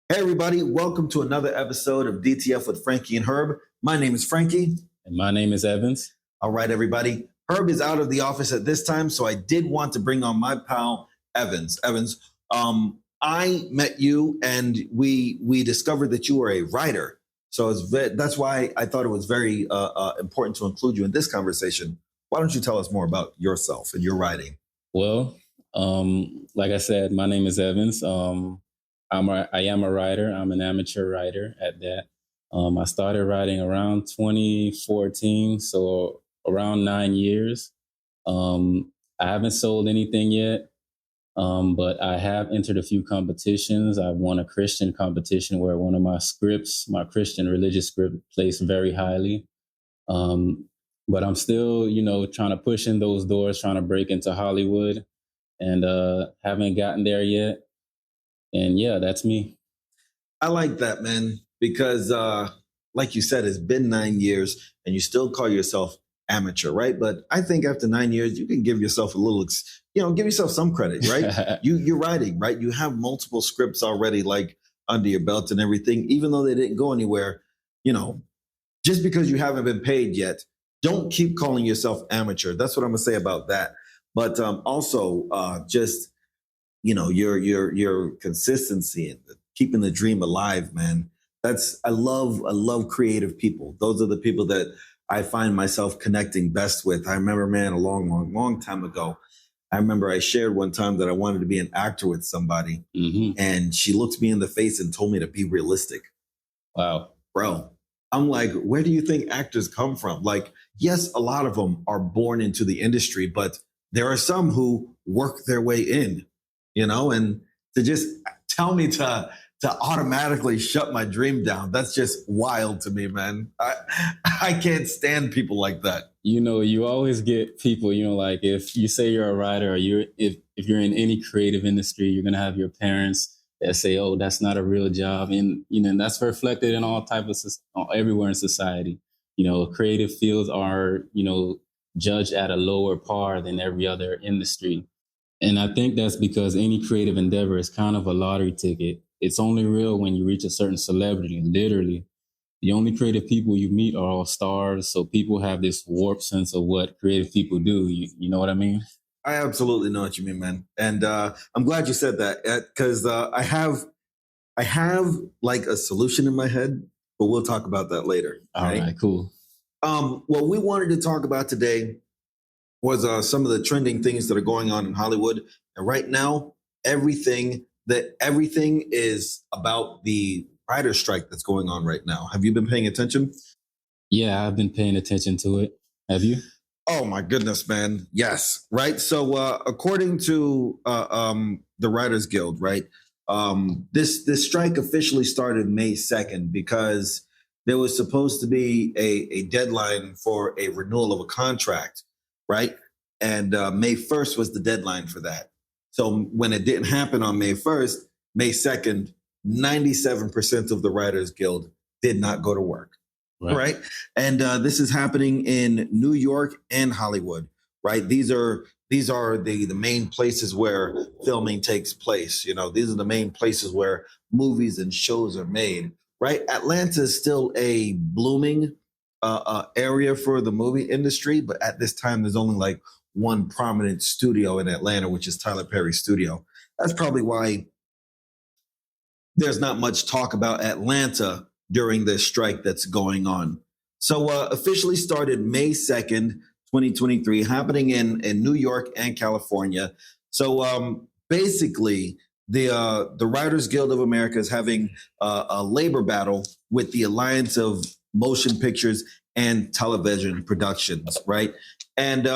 Hey, everybody, welcome to another episode of DTF with Frankie and Herb. My name is Frankie. And my name is Evans. All right, everybody. Herb is out of the office at this time, so I did want to bring on my pal, Evans. Evans, I met you and we discovered that you were a writer. So that's why I thought it was very important to include you in this conversation. Why don't you tell us more about yourself and your writing? Well, like I said, my name is Evans. I am a writer. I'm an amateur writer at that. I started writing around 2014, so around 9 years. I haven't sold anything yet, but I have entered a few competitions. I've won a Christian competition where one of my scripts, my Christian religious script, placed very highly. But I'm still, trying to push in those doors, trying to break into Hollywood, and haven't gotten there yet. And yeah, that's me. I like that, man, because like you said, it's been 9 years and you still call yourself amateur, right? But I think after 9 years, you can give yourself a little, give yourself some credit, right? You're writing, right? You have multiple scripts already, like under your belt and everything, even though they didn't go anywhere, just because you haven't been paid yet, don't keep calling yourself amateur. That's what I'm gonna say about that. But also just your consistency and keeping the dream alive, man. I love creative people. Those are the people that I find myself connecting best with. I remember, man, a long time ago, I remember I shared one time that I wanted to be an actor with somebody, and she looked me in the face and told me to be realistic. Wow. Bro, I'm like, where do you think actors come from? Like, yes, a lot of them are born into the industry, but there are some who work their way in, and to just tell me to automatically shut my dream down, that's just wild to me, man. I can't stand people like that. You always get people, like if you say you're a writer or if you're in any creative industry, you're going to have your parents that say, oh, that's not a real job. And, and that's reflected in all types of, everywhere in society. Creative fields are, judged at a lower par than every other industry. And I think that's because any creative endeavor is kind of a lottery ticket. It's only real when you reach a certain celebrity. Literally, the only creative people you meet are all stars. So people have this warped sense of what creative people do. You know what I mean? I absolutely know what you mean, man. And I'm glad you said that because I have like a solution in my head, but we'll talk about that later. All right, cool. What we wanted to talk about today was some of the trending things that are going on in Hollywood. And right now, everything is about the writer's strike that's going on right now. Have you been paying attention? Yeah, I've been paying attention to it. Have you? Oh my goodness, man. Yes. Right. So according to the Writers Guild, right, this strike officially started May 2nd because there was supposed to be a deadline for a renewal of a contract, right? And May 1st was the deadline for that. So when it didn't happen on May 1st, May 2nd, 97% of the Writers Guild did not go to work. Right. And this is happening in New York and Hollywood. Right. These are the main places where filming takes place. These are the main places where movies and shows are made. Right. Atlanta is still a blooming area for the movie industry. But at this time, there's only like one prominent studio in Atlanta, which is Tyler Perry's studio. That's probably why there's not much talk about Atlanta during this strike that's going on. So officially started May 2nd, 2023, happening in New York and California. So basically, the Writers Guild of America is having a labor battle with the Alliance of Motion Pictures and Television Productions, right? And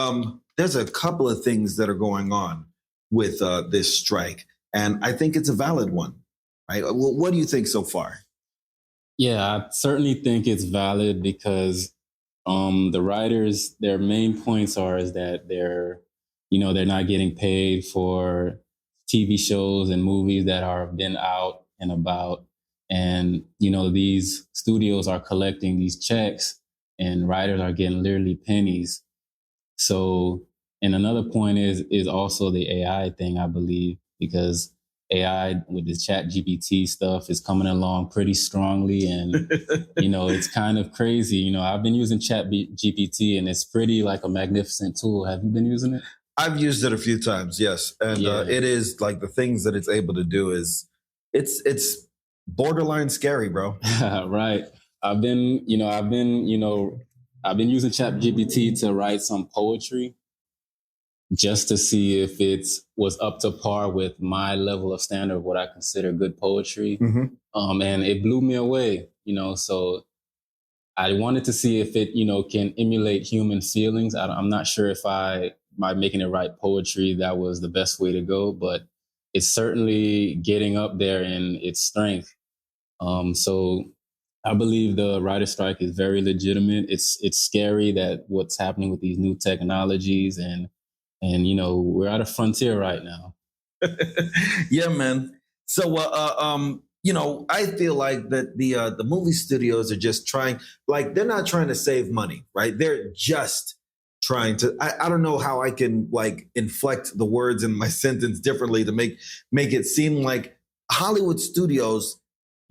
there's a couple of things that are going on with this strike, and I think it's a valid one, right? What do you think so far? Yeah, I certainly think it's valid because the writers, their main points is that they're not getting paid for TV shows and movies that have been out and about. And, these studios are collecting these checks and writers are getting literally pennies. So, and another point is also the AI thing, I believe, because AI with the chat GPT stuff is coming along pretty strongly. And, it's kind of crazy. I've been using chat GPT and it's pretty like a magnificent tool. Have you been using it? I've used it a few times, yes. And it is like the things that it's able to do is it's borderline scary, bro. Right. I've been using chat GPT to write some poetry just to see if it was up to par with my level of standard of what I consider good poetry. Mm-hmm. And it blew me away, so I wanted to see if it, can emulate human feelings. I'm not sure if by making it write poetry, that was the best way to go, but it's certainly getting up there in its strength. So I believe the writer strike is very legitimate. It's scary that what's happening with these new technologies and we're at a frontier right now. Yeah, man. So I feel like that the movie studios are just trying, like they're not trying to save money, right? They're just trying to. I don't know how I can like inflect the words in my sentence differently to make it seem like Hollywood studios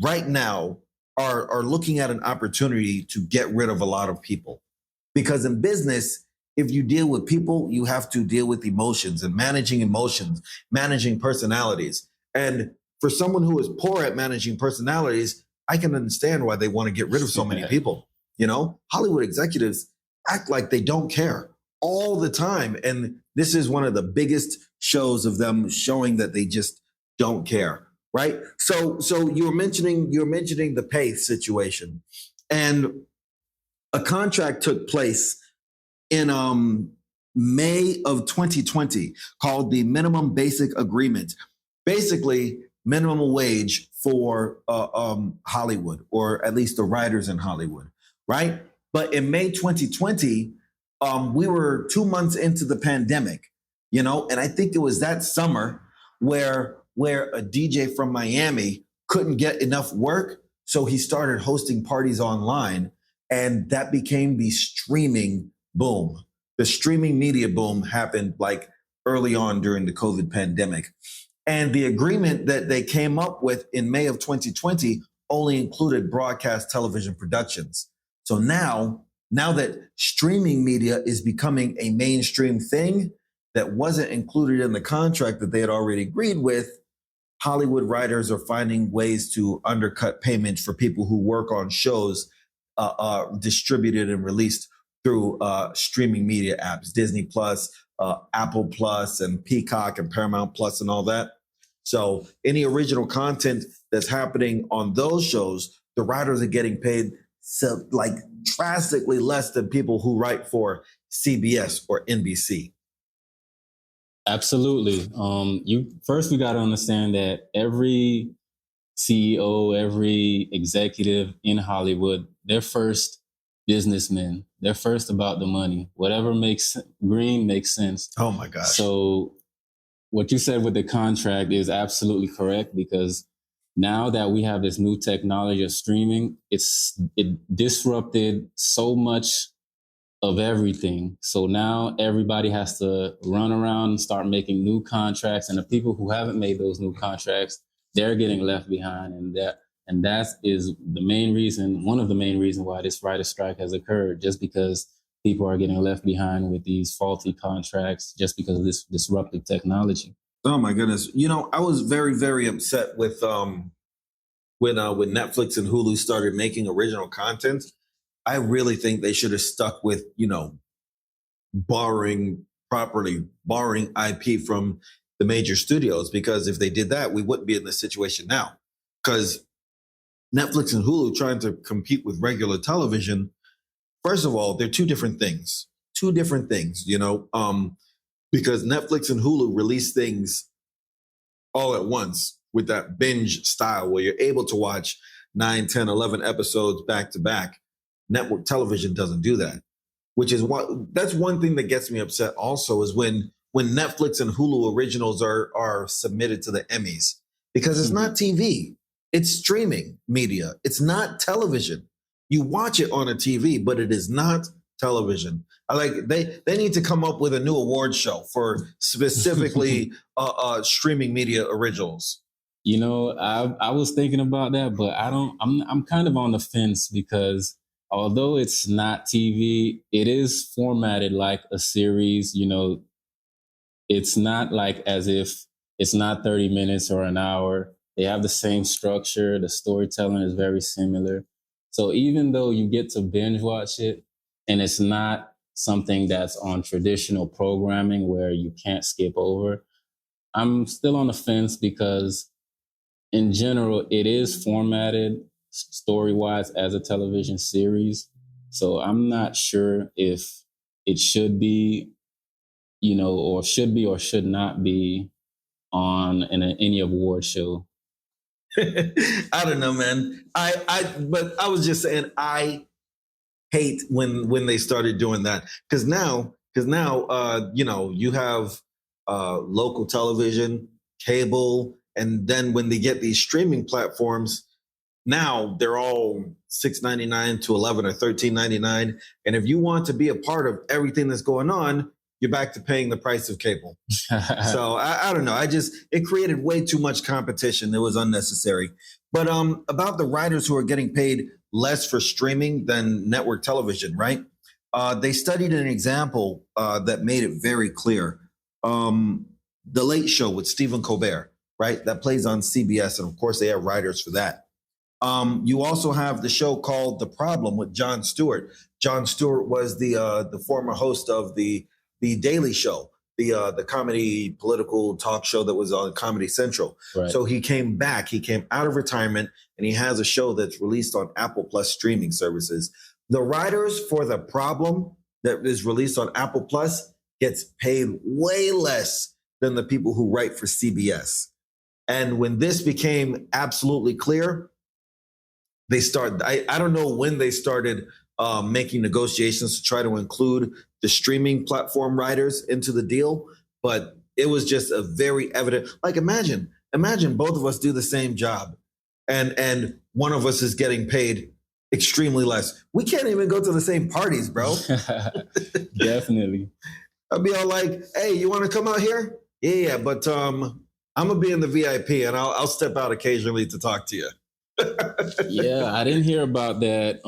right now are looking at an opportunity to get rid of a lot of people, because in business, if you deal with people, you have to deal with emotions, managing personalities. And for someone who is poor at managing personalities, I can understand why they want to get rid of so many people. Hollywood executives act like they don't care all the time. And this is one of the biggest shows of them showing that they just don't care. Right. So you're mentioning the pay situation, and a contract took place in May of 2020 called the Minimum Basic Agreement, basically minimum wage for Hollywood, or at least the writers in Hollywood, right? But in May 2020, we were 2 months into the pandemic, and I think it was that summer where a DJ from Miami couldn't get enough work, so he started hosting parties online, and that became the streaming boom. The streaming media boom happened like early on during the COVID pandemic. And the agreement that they came up with in May of 2020 only included broadcast television productions. So now that streaming media is becoming a mainstream thing that wasn't included in the contract that they had already agreed with, Hollywood writers are finding ways to undercut payments for people who work on shows distributed and released through streaming media apps, Disney Plus, Apple Plus, and Peacock and Paramount Plus and all that. So any original content that's happening on those shows, the writers are getting paid like drastically less than people who write for CBS or NBC. Absolutely. We got to understand that every CEO, every executive in Hollywood, they're first businessmen. They're first about the money. Whatever makes green makes sense. Oh my gosh. So what you said with the contract is absolutely correct, because now that we have this new technology of streaming, it disrupted so much of everything. So now everybody has to run around and start making new contracts, and the people who haven't made those new contracts, they're getting left behind. And that is one of the main reasons why this writer strike has occurred, just because people are getting left behind with these faulty contracts just because of this disruptive technology. Oh my goodness. I was very, very upset with when Netflix and Hulu started making original content. I really think they should have stuck with, borrowing IP from the major studios, because if they did that, we wouldn't be in this situation now. Because Netflix and Hulu trying to compete with regular television, first of all, they're two different things, because Netflix and Hulu release things all at once with that binge style where you're able to watch 9, 10, 11 episodes back to back. Network television doesn't do that, that's one thing that gets me upset also, is when Netflix and Hulu originals are submitted to the Emmys, because it's not TV, it's streaming media. It's not television. You watch it on a TV, but it is not television. They need to come up with a new award show for specifically streaming media originals. I was thinking about that, but I don't. I'm kind of on the fence because although it's not TV, it is formatted like a series. It's not like as if it's not 30 minutes or an hour. They have the same structure. The storytelling is very similar. So even though you get to binge watch it and it's not something that's on traditional programming where you can't skip over, I'm still on the fence because in general, it is formatted story wise as a television series. So I'm not sure if it should be, or should be or should not be on any award show. I don't know, man. But I was just saying, I hate when they started doing that because now, you have local television, cable, and then when they get these streaming platforms, now they're all $6.99 to 11 or $13.99, and if you want to be a part of everything that's going on, you're back to paying the price of cable. So I don't know. It created way too much competition. It was unnecessary. But about the writers who are getting paid less for streaming than network television, right? They studied an example that made it very clear. The Late Show with Stephen Colbert, right? That plays on CBS, and of course they have writers for that. You also have the show called The Problem with Jon Stewart. Jon Stewart was the former host of the Daily Show, the comedy political talk show that was on Comedy Central. Right. So he came back. He came out of retirement, and he has a show that's released on Apple Plus streaming services. The writers for The Problem that is released on Apple Plus gets paid way less than the people who write for CBS. And when this became absolutely clear, I don't know when they started making negotiations to try to include the streaming platform writers into the deal, but it was just a very evident, like imagine both of us do the same job and one of us is getting paid extremely less. We can't even go to the same parties, bro. Definitely. I'd be all like, hey, you want to come out here? Yeah, but I'm gonna be in the VIP and I'll step out occasionally to talk to you. Yeah, I didn't hear about that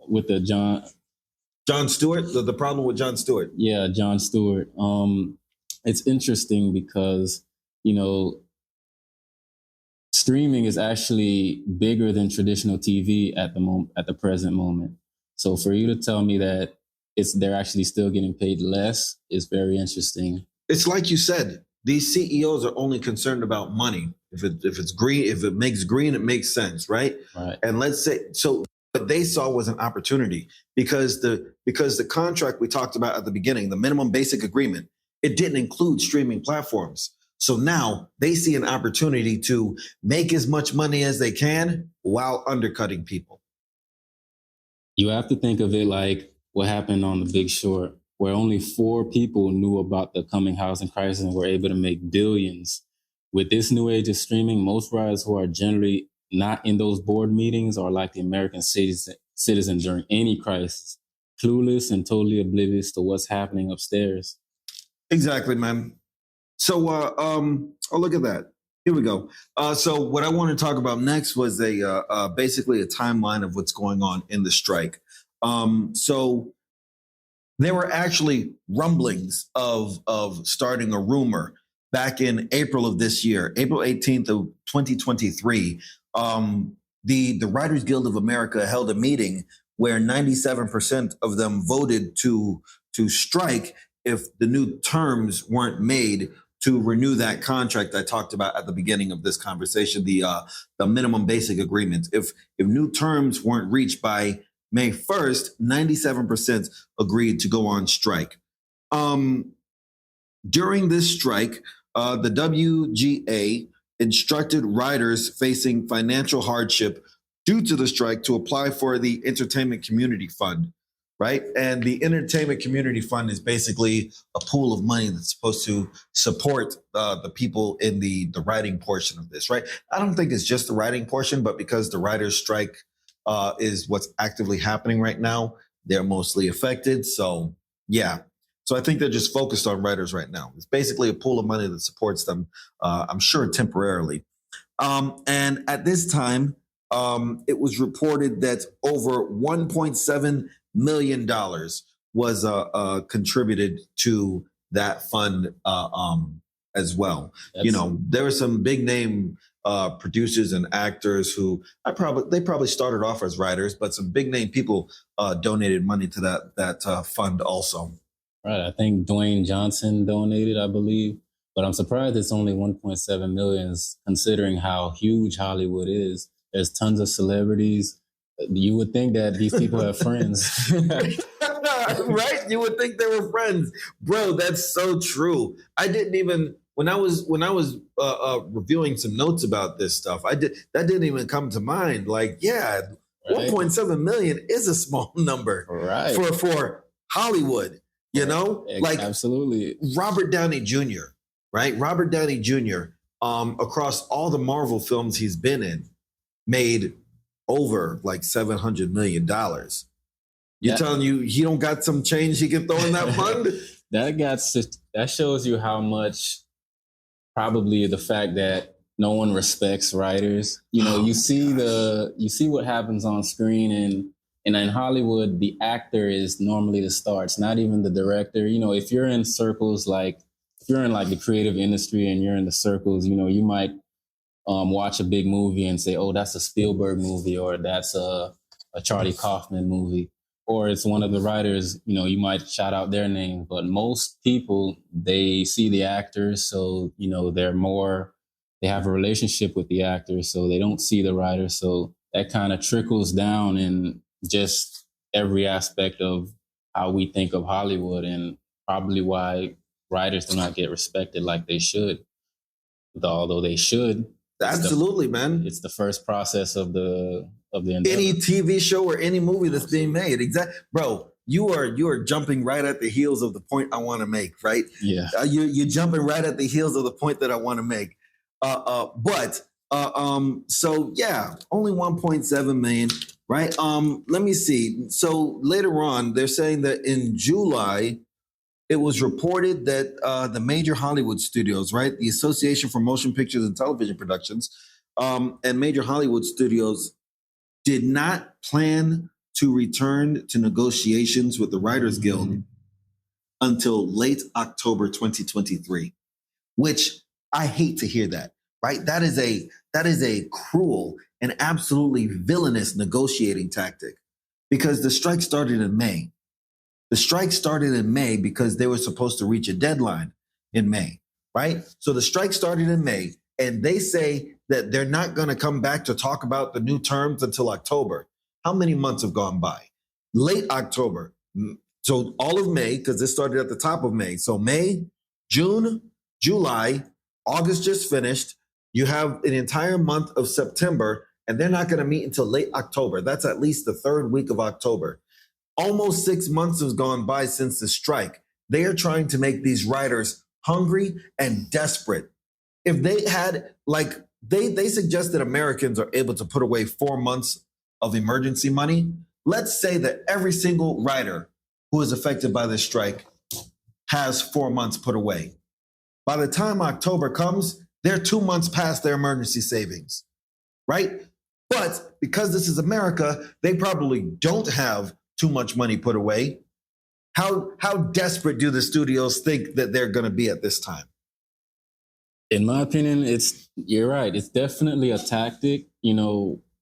with the Jon Stewart, the problem with Jon Stewart. Yeah, Jon Stewart. It's interesting because, streaming is actually bigger than traditional TV at the present moment. So for you to tell me that they're actually still getting paid less is very interesting. It's like you said, these CEOs are only concerned about money. If it's green, if it makes green, it makes sense, right? Right. And let's say so. What they saw was an opportunity because the contract we talked about at the beginning, the minimum basic agreement, it didn't include streaming platforms. So now they see an opportunity to make as much money as they can while undercutting people. You have to think of it like what happened on The Big Short, where only 4 people knew about the coming housing crisis and were able to make billions. With this new age of streaming, most writers who are generally not in those board meetings are like the American citizen during any crisis, clueless and totally oblivious to what's happening upstairs. Exactly, man. So, look at that. Here we go. So what I want to talk about next was basically a timeline of what's going on in the strike. So there were actually rumblings of starting a rumor back in April of this year, April 18th of 2023. The Writers Guild of America held a meeting where 97% of them voted to strike if the new terms weren't made to renew that contract I talked about at the beginning of this conversation, the minimum basic agreement. If new terms weren't reached by May 1st, 97% agreed to go on strike. During this strike, the WGA instructed writers facing financial hardship due to the strike to apply for the Entertainment Community Fund, right? And the Entertainment Community Fund is basically a pool of money that's supposed to support the people in the writing portion of this, right? I don't think it's just the writing portion, but because the writers' strike is what's actively happening right now, they're mostly affected. So, yeah. So I think they're just focused on writers right now. It's basically a pool of money that supports them, I'm sure temporarily. And at this time, it was reported that over $1.7 million was contributed to that fund as well. There were some big name producers and actors who they probably started off as writers, but some big name people donated money to that fund also. Right. I think Dwayne Johnson donated, I believe. But I'm surprised it's only 1.7 million, considering how huge Hollywood is. There's tons of celebrities. You would think that these people have friends. Right? You would think they were friends. Bro, that's so true. I didn't even when I was reviewing some notes about this stuff, that didn't even come to mind. Like, yeah, right. 1.7 million is a small number, right, for Hollywood. You know, like absolutely. Robert Downey Jr., right? Robert Downey Jr., across all the Marvel films he's been in, made over like $700 million. You're telling you he don't got some change he can throw in that fund? That shows you how much, probably the fact that no one respects writers. You see what happens on screen, and in Hollywood, the actor is normally the star. It's not even the director. If you're in circles, like if you're in like the creative industry and you're in the circles, you might watch a big movie and say, oh, that's a Spielberg movie, or that's a Charlie Kaufman movie, or it's one of the writers, you might shout out their name. But most people, they see the actors, so, they have a relationship with the actors, so they don't see the writer. So that kind of trickles down in just every aspect of how we think of Hollywood, and probably why writers do not get respected like they should. Although they should. Absolutely, man. It's the first process of the endeavor. Any TV show or any movie that's being made. Exactly. Bro, you are jumping right at the heels of the point I want to make, right? Yeah. You're jumping right at the heels of the point that I want to make. So yeah, only 1.7 million, right? Let me see. So later on, they're saying that in July, it was reported that the major Hollywood studios, right, the Association for Motion Pictures and Television Productions, and major Hollywood studios did not plan to return to negotiations with the Writers Guild until late October 2023, which I hate to hear that, right? That is a cruel and absolutely villainous negotiating tactic, because the strike started in May. The strike started in May because they were supposed to reach a deadline in May, right? So the strike started in May, and they say that they're not going to come back to talk about the new terms until October. How many months have gone by? Late October. So all of May, because this started at the top of May. So May, June, July, August just finished. You have an entire month of September, and they're not going to meet until late October. That's at least the third week of October. Almost 6 months has gone by since the strike. They are trying to make these writers hungry and desperate. If they had, they suggest that Americans are able to put away 4 months of emergency money. Let's say that every single writer who is affected by this strike has 4 months put away. By the time October comes, they're 2 months past their emergency savings, right? But because this is America, they probably don't have too much money put away. How desperate do the studios think that they're going to be at this time? In my opinion, you're right. It's definitely a tactic.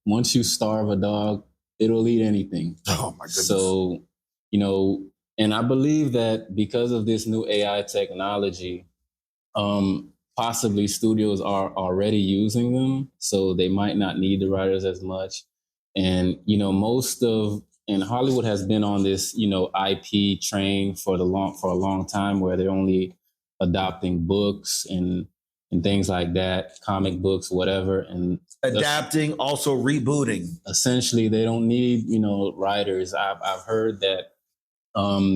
Once you starve a dog, it'll eat anything. Oh my goodness. So, and I believe that because of this new AI technology, possibly studios are already using them, so they might not need the writers as much. And, and Hollywood has been on this, IP train for a long time, where they're only adopting books and things like that, comic books, whatever, and adapting, also rebooting. Essentially, they don't need, writers. I've heard that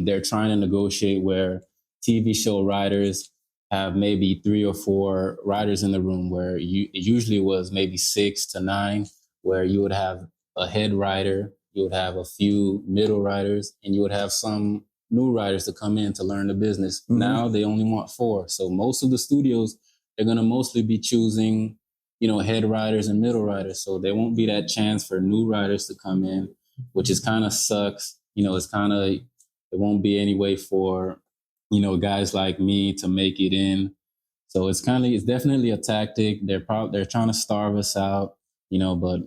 they're trying to negotiate where TV show writers have maybe 3 or 4 writers in the room, where it usually was maybe 6 to 9, where you would have a head writer, you would have a few middle writers, and you would have some new writers to come in to learn the business. Mm-hmm. Now they only want 4. So most of the studios, they're going to mostly be choosing head writers and middle writers. So there won't be that chance for new writers to come in, which is kind of sucks. It's kind of, it won't be any way for, guys like me to make it in. So it's definitely a tactic. They're trying to starve us out, but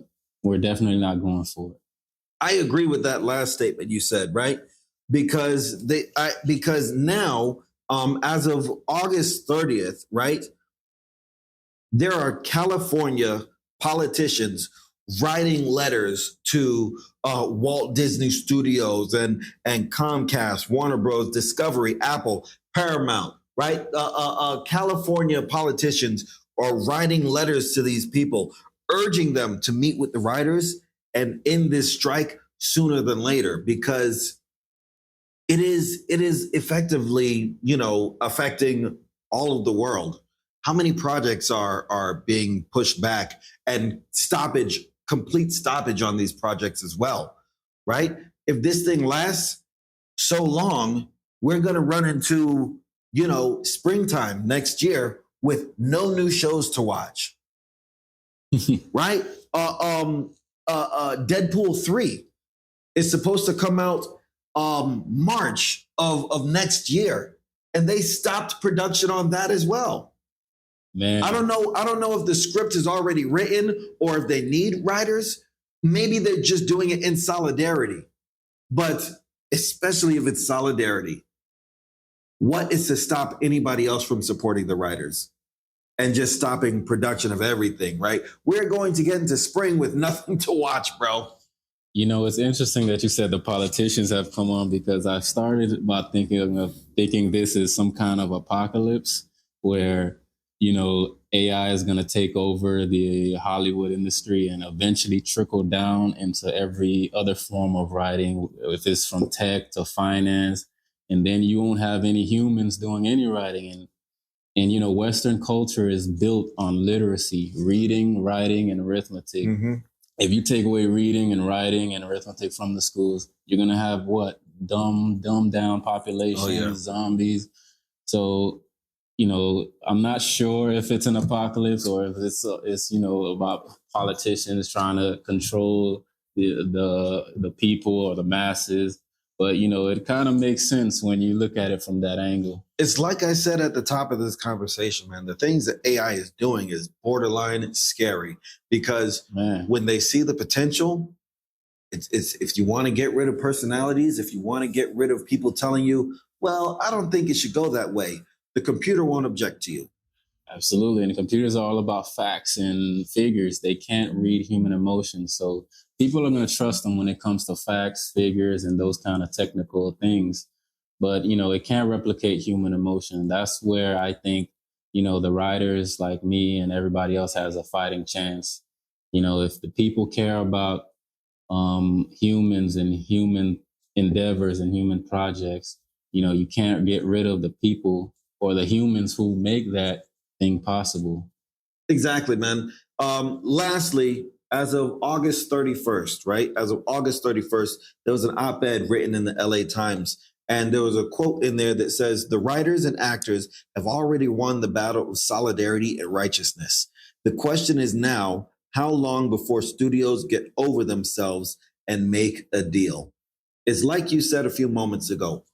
we're definitely not going for it. I agree with that last statement you said, right? Because because now, as of August 30th, right, there are California politicians writing letters to Walt Disney Studios and Comcast, Warner Bros., Discovery, Apple, Paramount, right? California politicians are writing letters to these people, urging them to meet with the writers and end this strike sooner than later, because it is effectively, affecting all of the world. How many projects are being pushed back, and complete stoppage on these projects as well, right? If this thing lasts so long, we're going to run into, springtime next year with no new shows to watch, right? Deadpool 3 is supposed to come out March of next year, and they stopped production on that as well. Man, I don't know if the script is already written or if they need writers. Maybe they're just doing it in solidarity. But especially if it's solidarity, what is to stop anybody else from supporting the writers and just stopping production of everything, right? We're going to get into spring with nothing to watch, bro. It's interesting that you said the politicians have come on, because I started by thinking this is some kind of apocalypse where AI is going to take over the Hollywood industry and eventually trickle down into every other form of writing, if it's from tech to finance. And then you won't have any humans doing any writing. And Western culture is built on literacy, reading, writing, and arithmetic. Mm-hmm. If you take away reading and writing and arithmetic from the schools, you're going to have what? Dumbed down population, zombies. So, I'm not sure if it's an apocalypse or if it's about politicians trying to control the people or the masses. But, it kind of makes sense when you look at it from that angle. It's like I said at the top of this conversation, man, the things that AI is doing is borderline scary, because when they see the potential, it's if you want to get rid of personalities, if you want to get rid of people telling you, well, I don't think it should go that way, the computer won't object to you. Absolutely. And the computers are all about facts and figures. They can't read human emotions. So people are going to trust them when it comes to facts, figures, and those kind of technical things. But, it can't replicate human emotion. That's where I think, the writers like me and everybody else has a fighting chance. If the people care about humans and human endeavors and human projects, you can't get rid of the people or the humans who make that thing possible. Exactly, man. Lastly, as of August 31st, right? As of August 31st, there was an op-ed written in the LA Times. And there was a quote in there that says, the writers and actors have already won the battle of solidarity and righteousness. The question is now, how long before studios get over themselves and make a deal? It's like you said a few moments ago.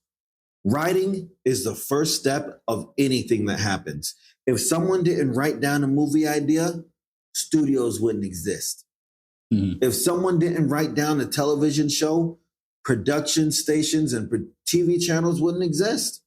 Writing is the first step of anything that happens. If someone didn't write down a movie idea, studios wouldn't exist. Mm-hmm. If someone didn't write down a television show, production stations and TV channels wouldn't exist.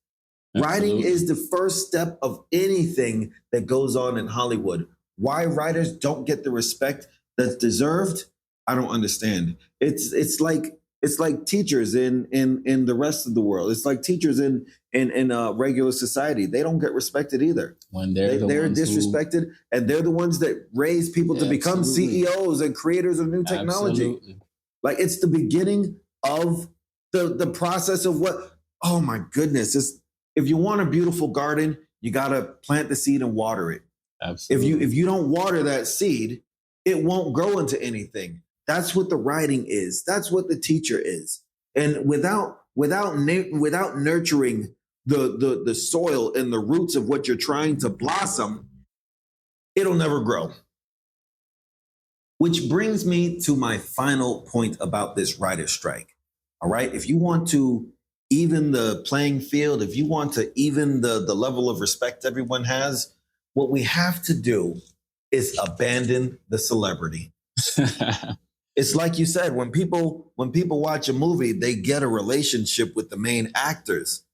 Absolutely. Writing is the first step of anything that goes on in Hollywood. Why writers don't get the respect that's deserved, I don't understand. It's like teachers in the rest of the world. It's like teachers in regular society. They don't get respected either. When they're disrespected, and they're the ones that raise people to become CEOs and creators of new technology. Absolutely. Like, it's the beginning of the process of what, oh my goodness. If you want a beautiful garden, you got to plant the seed and water it. Absolutely. If you don't water that seed, it won't grow into anything. That's what the writing is. That's what the teacher is. And without nurturing the soil and the roots of what you're trying to blossom, it'll never grow. Which brings me to my final point about this writer's strike. All right. If you want to even the playing field, if you want to even the level of respect everyone has, what we have to do is abandon the celebrity. It's like you said, when people watch a movie, they get a relationship with the main actors,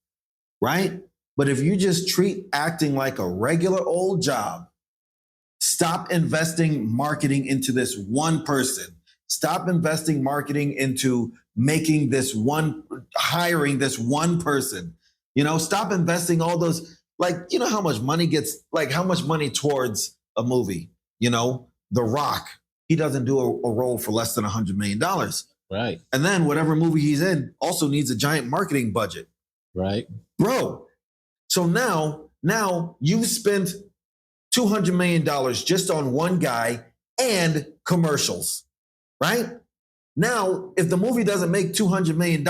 right? But if you just treat acting like a regular old job, stop investing marketing into this one person. Stop investing marketing into hiring this one person. Stop investing all those, how much money towards a movie. The Rock, he doesn't do a role for less than $100 million. Right. And then whatever movie he's in also needs a giant marketing budget. Right. Bro. So now you've spent $200 million just on one guy and commercials, right? Now, if the movie doesn't make $200 million,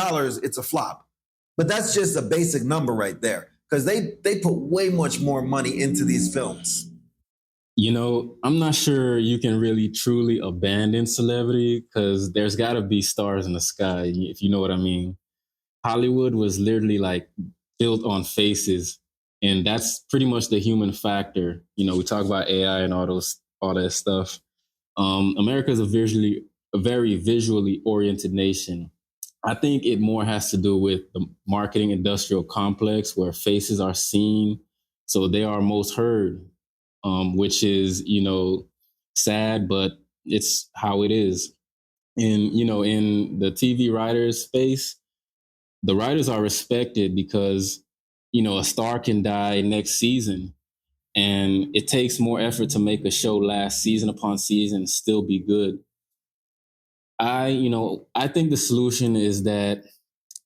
it's a flop. But that's just a basic number right there, because they put way much more money into these films. I'm not sure you can really truly abandon celebrity, because there's got to be stars in the sky, if you know what I mean. Hollywood was literally built on faces. And that's pretty much the human factor. We talk about AI and all that stuff. America is a very visually oriented nation. I think it more has to do with the marketing industrial complex, where faces are seen, so they are most heard, which is, sad, but it's how it is. And, in the TV writers space, the writers are respected because a star can die next season, and it takes more effort to make a show last season upon season and still be good. I think the solution is that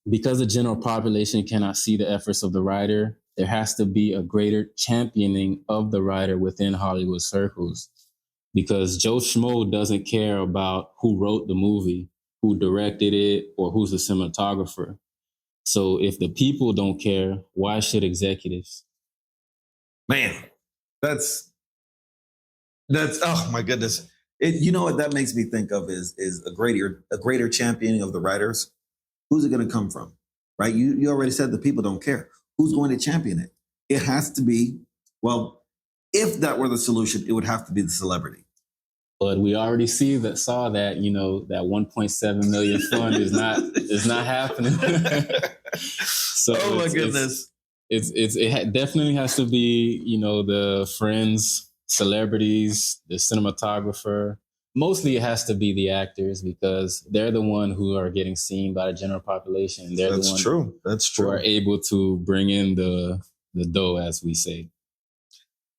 because the general population cannot see the efforts of the writer, there has to be a greater championing of the writer within Hollywood circles, because Joe Schmo doesn't care about who wrote the movie, who directed it, or who's the cinematographer. So if the people don't care, why should executives? Man, that's oh my goodness. What that makes me think of is a greater championing of the writers. Who's it going to come from? Right? You already said the people don't care. Who's going to champion it? It has to be, well, if that were the solution, it would have to be the celebrity. But we already saw that, that 1.7 million fund is not happening. So oh my goodness. It definitely has to be, the friends, celebrities, the cinematographer. Mostly it has to be the actors, because they're the one who are getting seen by the general population. That's true. Who are able to bring in the dough, as we say.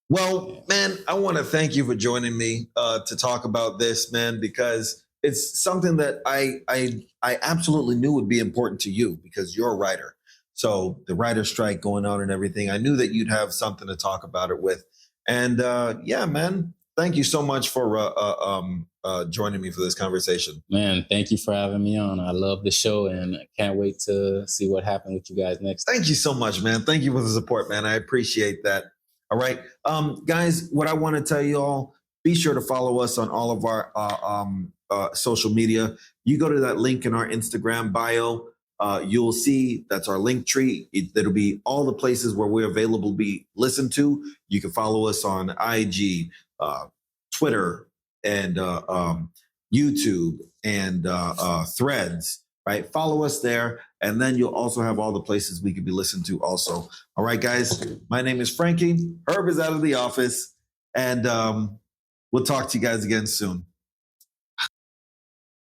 Well, man, I want to thank you for joining me to talk about this, man, because it's something that I absolutely knew would be important to you, because you're a writer. So the writer's strike going on and everything, I knew that you'd have something to talk about it with. And yeah, man, thank you so much for joining me for this conversation. Man, thank you for having me on. I love the show, and I can't wait to see what happens with you guys next. Thank you so much, man. Thank you for the support, man. I appreciate that. All right. Guys, what I want to tell you all, be sure to follow us on all of our social media. You go to that link in our Instagram bio. You'll see that's our link tree. That'll be all the places where we're available to be listened to. You can follow us on IG, Twitter, and YouTube, and Threads, right? Follow us there. And then you'll also have all the places we could be listened to also. All right, guys, my name is Frankie. Herb is out of the office, and we'll talk to you guys again soon.